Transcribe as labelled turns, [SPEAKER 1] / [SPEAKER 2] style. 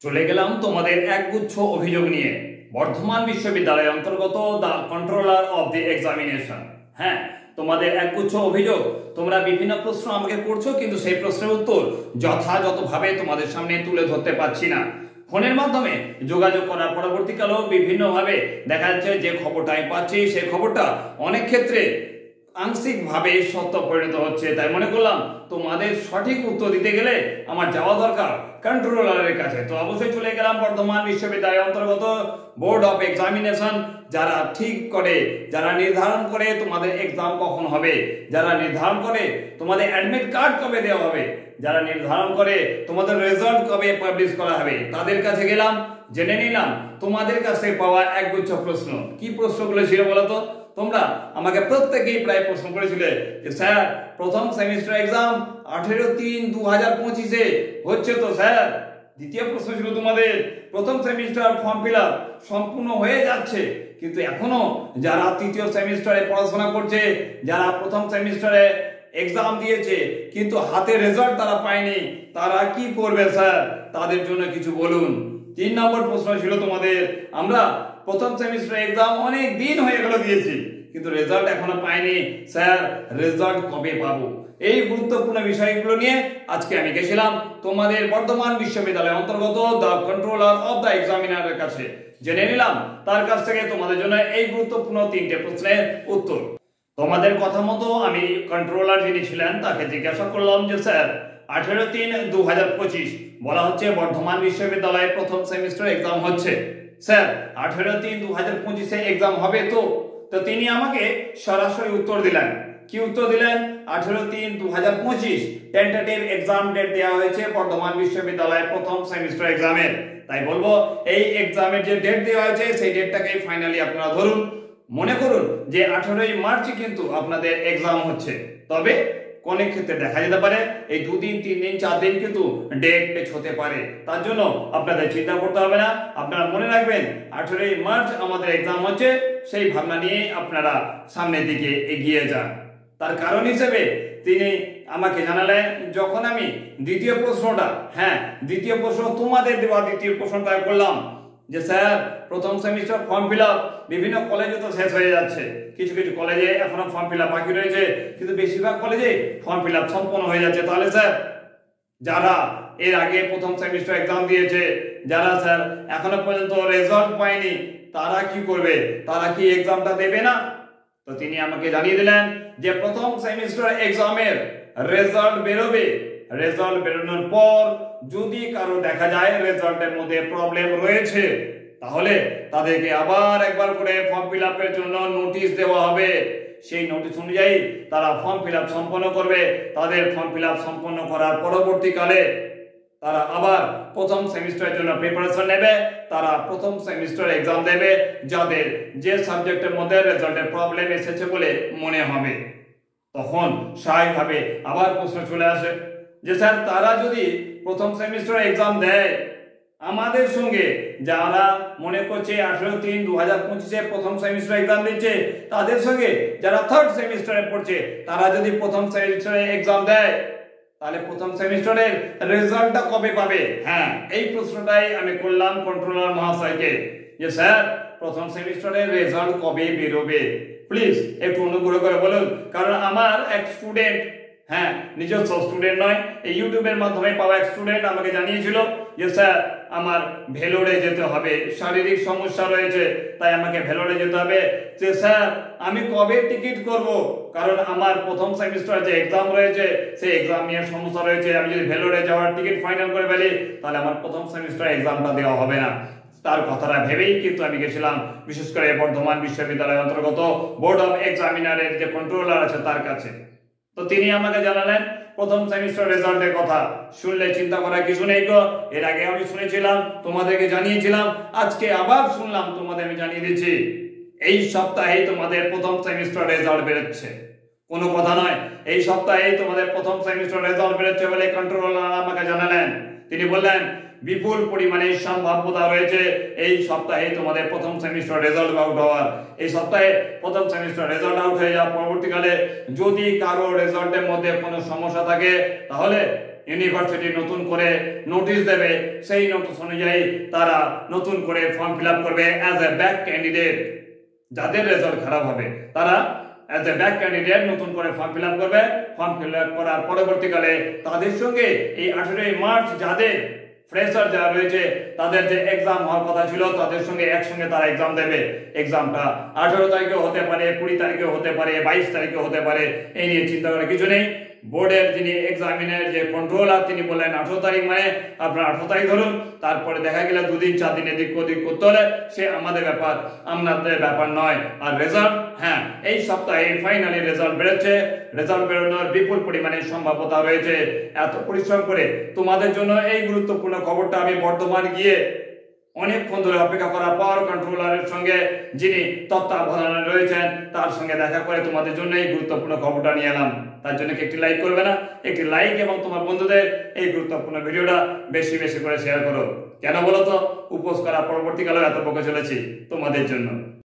[SPEAKER 1] চলে গেলাম তোমাদের একগুচ্ছ অভিযোগ নিয়ে বর্ধমান বিশ্ববিদ্যালয়ের অন্তর্গত the controller of the examination. হ্যাঁ, তোমাদের একগুচ্ছ অভিযোগ, তোমরা বিভিন্ন প্রশ্ন আমাকে করছো, কিন্তু সেই প্রশ্নের উত্তর যথাযথভাবে তোমাদের সামনে তুলে ধরতে পারছি না। ফোনের মাধ্যমে যোগাযোগ করার পরবর্তীকালেও বিভিন্নভাবে দেখা যাচ্ছে যে খবরটা আমি পাচ্ছি সেই খবরটা অনেক ক্ষেত্রে আংশিকভাবে সত্য পরিণত হচ্ছে। তাই মনে করলাম তোমাদের সঠিক উত্তর দিতে গেলে আমার যাওয়া দরকার কন্ট্রোলারের কাছে। তো অবশ্যই চলে গেলাম বর্ধমান বিশ্ববিদ্যালয়ের অন্তর্গত বোর্ড অফ এক্সামিনেশন, যারা ঠিক করে, যারা নির্ধারণ করে তোমাদের এক্সাম কখন হবে, যারা নির্ধারণ করে তোমাদের অ্যাডমিট কার্ড কবে দেওয়া হবে, যারা নির্ধারণ করে তোমাদের রেজাল্ট কবে পাবলিশ করা হবে, তাদের কাছে গেলাম, জেনে নিলাম তোমাদের কাছে পাওয়া একগুচ্ছ প্রশ্ন। কি প্রশ্নগুলো ছিল বলতো? তোমরা আমাকে প্রত্যেকেই প্রায় প্রশ্ন করেছিলে যে স্যার প্রথম সেমিস্টার এক্সাম 18/3/2025-এ হচ্ছে তো স্যার। দ্বিতীয় প্রশ্ন ছিল তোমাদের প্রথম সেমিস্টার ফর্ম ফিল আপ সম্পূর্ণ হয়ে যাচ্ছে, কিন্তু এখনো যারা তৃতীয় সেমিস্টারে পড়াশোনা করছে, যারা প্রথম সেমিস্টারে এক্সাম দিয়েছে কিন্তু হাতে রেজাল্ট তারা পায়নি, তারা কি করবে স্যার? তাদের জন্য কিছু বলুন। 3 নম্বর প্রশ্ন ছিল তোমাদের, আমরা প্রথম সেমিস্টার এক্সাম অনেক দিন হয়ে গেল দিয়েছি কিন্তু রেজাল্ট এখনো পাইনি স্যার, রেজাল্ট কবে পাবো? এই গুরুত্বপূর্ণ বিষয়গুলো নিয়ে আজকে আমি গেছিলাম তোমাদের বর্ধমান বিশ্ববিদ্যালয়ের অন্তর্গত দ্য কন্ট্রোলার অফ দ্য এক্সামিনারের কাছে, জেনে নিলাম তার কাছ থেকে তোমাদের জন্য এই গুরুত্বপূর্ণ 3টে প্রশ্নের উত্তর। তোমাদের কথা মতো আমি কন্ট্রোলার যিনি ছিলেন তাকে জিজ্ঞাসা করলাম যে স্যার 18/3/2025 বলা হচ্ছে বর্ধমান বিশ্ববিদ্যালয়ে প্রথম সেমিস্টার এক্সাম হচ্ছে, স্যার 18/3/2025-এ এক্সাম হবে তো? তো তিনি আমাকে সরাসরি উত্তর দিলেন। কি উত্তর দিলেন? 18/3/2025 টেন্টেটিভ এক্সাম ডেট দেওয়া হয়েছে বর্ধমান বিশ্ববিদ্যালয়ের প্রথম সেমিস্টার এক্সামের। তাই বলবো এই এক্সামের যে ডেট দেওয়া হয়েছে সেই ডেটটাকে ফাইনালি আপনারা ধরুন। মনে করুন যে 18 মার্চ কিন্তু আপনাদের এক্সাম হচ্ছে, তবে অনেক ক্ষেত্রে দেখা যেতে পারে এই 2 দিন 3 দিন 4 দিন কিন্তু ডেট পেচ হতে পারে। তার জন্য আপনাদের চিন্তা করতে হবে না, আপনারা মনে রাখবেন 18 মার্চ আমাদের এক্সাম হচ্ছে, সেই ভাবনা নিয়ে আপনারা সামনের দিকে এগিয়ে যান। তার কারণ হিসেবে তিনি আমাকে জানালেন, যখন আমি দ্বিতীয় প্রশ্নটা, হ্যাঁ দ্বিতীয় প্রশ্ন তোমাদের দেওয়া দ্বিতীয় প্রশ্নটা করলাম যে স্যার প্রথম সেমিস্টার ফর্ম ফিল আপ বিভিন্ন কলেজে তো শেষ হয়ে যাচ্ছে, কিছু কিছু কলেজে এখনো ফর্ম ফিল আপ বাকি রয়েছে, কিন্তু বেশিরভাগ কলেজে ফর্ম ফিল আপ সম্পন্ন হয়ে যাচ্ছে। তাহলে স্যার যারা এর আগে প্রথম সেমিস্টার এক্সাম দিয়েছে, যারা স্যার এখনো পর্যন্ত রেজাল্ট পায়নি, তারা কি করবে? তারা কি এক্সামটা দেবে না? তো তিনি আমাকে জানিয়ে দিলেন যে প্রথম সেমিস্টার এক্সামের রেজাল্ট বেরোবে, রেজাল্ট বেরোনোর পর যদি কারো দেখা যায় রেজাল্টের মধ্যে প্রবলেম রয়েছে, তাহলে তাদেরকে আবার একবার করে ফর্ম ফিল আপের জন্য নোটিশ দেওয়া হবে। সেই নোটিশ অনুযায়ী তারা ফর্ম ফিল আপ সম্পন্ন করবে। তাদের ফর্ম ফিল আপ সম্পন্ন করার পরবর্তীকালে তারা আবার প্রথম সেমিস্টারের জন্য প্রিপারেশন নেবে, তারা প্রথম সেমিস্টার এক্সাম দেবে যাদের যে সাবজেক্টের মধ্যে রেজাল্টের প্রবলেম এসেছে বলে মনে হবে। তখন স্বাভাবিকভাবে আবার প্রশ্ন চলে আসে যে স্যার তারা যদি প্রথম সেমিস্টার এক্সাম দেয়, আমাদের সঙ্গে যারা মনে করছে 18/3/2025-এ প্রথম সেমিস্টার এক্সাম দিচ্ছে, তাদের সঙ্গে যারা থার্ড সেমিস্টারে পড়ছে তারা যদি প্রথম সেমিস্টারে এক্সাম দেয়, তাহলে প্রথম সেমিস্টারের রেজাল্টটা কবে পাবে? হ্যাঁ, এই প্রশ্নটাই আমি করলাম কন্ট্রোলার মহাশয়কে যে স্যার প্রথম সেমিস্টারের রেজাল্ট কবে বেরোবে? প্লিজ একটু অনুগ্রহ করে বলুন, কারণ আমার এক স্টুডেন্ট, হ্যাঁ নিজস্ব স্টুডেন্ট নয়, এই ইউটিউবের মাধ্যমে পাওয়া এক স্টুডেন্ট আমাকে জানিয়েছিল যে স্যার আমার ভেলোরে যেতে হবে, শারীরিক সমস্যা রয়েছে তাই আমাকে ভেলোরে যেতে হবে। যে স্যার আমি কবে টিকিট করব? কারণ আমার প্রথম সেমিস্টার যে এক্সাম রয়েছে সেই এক্সাম নিয়ে সমস্যা রয়েছে, আমি যদি ভেলোরে যাওয়ার টিকিট ফাইনাল করে ফেলি তাহলে আমার প্রথম সেমিস্টার এক্সামটা দেওয়া হবে না। তার কথাটা ভেবেই কিন্তু আমি গেছিলাম বিশেষ করে বর্ধমান বিশ্ববিদ্যালয়ের অন্তর্গত বোর্ড অফ এক্সামিনারের যে কন্ট্রোলার আছে তার কাছে। তো তিনি আমাকে জানালেন প্রথম সেমিস্টার রেজাল্টের কথা। শুনলে চিন্তা করার কিছু নেই গো, এর আগে আমি শুনেছিলাম, তোমাদেরকে জানিয়েছিলাম, আজকে আবার শুনলাম, তোমাদের আমি জানিয়ে দিচ্ছি এই সপ্তাহেই তোমাদের প্রথম সেমিস্টার রেজাল্ট বেরোচ্ছে। কোনো কথা নয়, এই সপ্তাহেই তোমাদের প্রথম সেমিস্টার রেজাল্ট বেরোচ্ছে বলে কন্ট্রোলার আমাকে জানালেন। তিনি বললেন বিপুল পরিমাণে সম্ভাব্যতা রয়েছে এই সপ্তাহে তোমাদের প্রথম সেমিস্টার রেজাল্ট আউট হওয়ার। এই সপ্তাহে প্রথম সেমিস্টার রেজাল্ট আউট হয়ে যাওয়ার পরবর্তীকালে যদি কারো রেজাল্টের মধ্যে কোনো সমস্যা থাকে তাহলে ইউনিভার্সিটি নতুন করে নোটিশ দেবে, সেই নোটিশ অনুযায়ী তারা নতুন করে ফর্ম ফিল আপ করবে অ্যাজ এ ব্যাক ক্যান্ডিডেট। যাদের রেজাল্ট খারাপ হবে তারা অ্যাজ এ ব্যাক ক্যান্ডিডেট নতুন করে ফর্ম ফিল আপ করবে। ফর্ম ফিল আপ করার পরবর্তীকালে তাদের সঙ্গে এই 18 মার্চ যাদের ফ্রেশার যারা রয়েছে তাদের যে এক্সাম হওয়ার কথা ছিল তাদের সঙ্গে একসঙ্গে তারা এক্সাম দেবে। এক্সামটা 18 তারিখে হতে পারে, 20 তারিখে হতে পারে, 22 তারিখে হতে পারে, এই নিয়ে চিন্তা করার কিছু নেই। বোর্ডের যিনি এক্সামিনের যে কন্ট্রোলার তিনি বললেন 18 তারিখ, মানে আপনার 18 তারিখ ধরুন। তারপরে দেখা গেল 2 দিন 4 দিন এদিক ওদিক করতে হলে সে আমাদের ব্যাপার, আপনাদের ব্যাপার নয়। আর রেজাল্ট, হ্যাঁ এই সপ্তাহে ফাইনালি রেজাল্ট বেরোচ্ছে। রেজাল্ট বেরোনোর বিপুল পরিমাণে সম্ভাবনা রয়েছে। এত পরিশ্রম করে তোমাদের জন্য এই গুরুত্বপূর্ণ খবরটা আমি বর্ধমান গিয়ে অনেকক্ষণ ধরে অপেক্ষা করা পাওয়ার কন্ট্রোলারের সঙ্গে যিনি তত্ত্বাবধানে রয়েছেন তার সঙ্গে দেখা করে তোমাদের জন্য এই গুরুত্বপূর্ণ খবরটা নিয়ে এলাম। তার জন্য একটি লাইক করবে না? একটি লাইক এবং তোমার বন্ধুদের এই গুরুত্বপূর্ণ ভিডিওটা বেশি বেশি করে শেয়ার করো। কেন বলো তো? উপোস করা পরবর্তীকালে এত বকে চলেছি তোমাদের জন্য।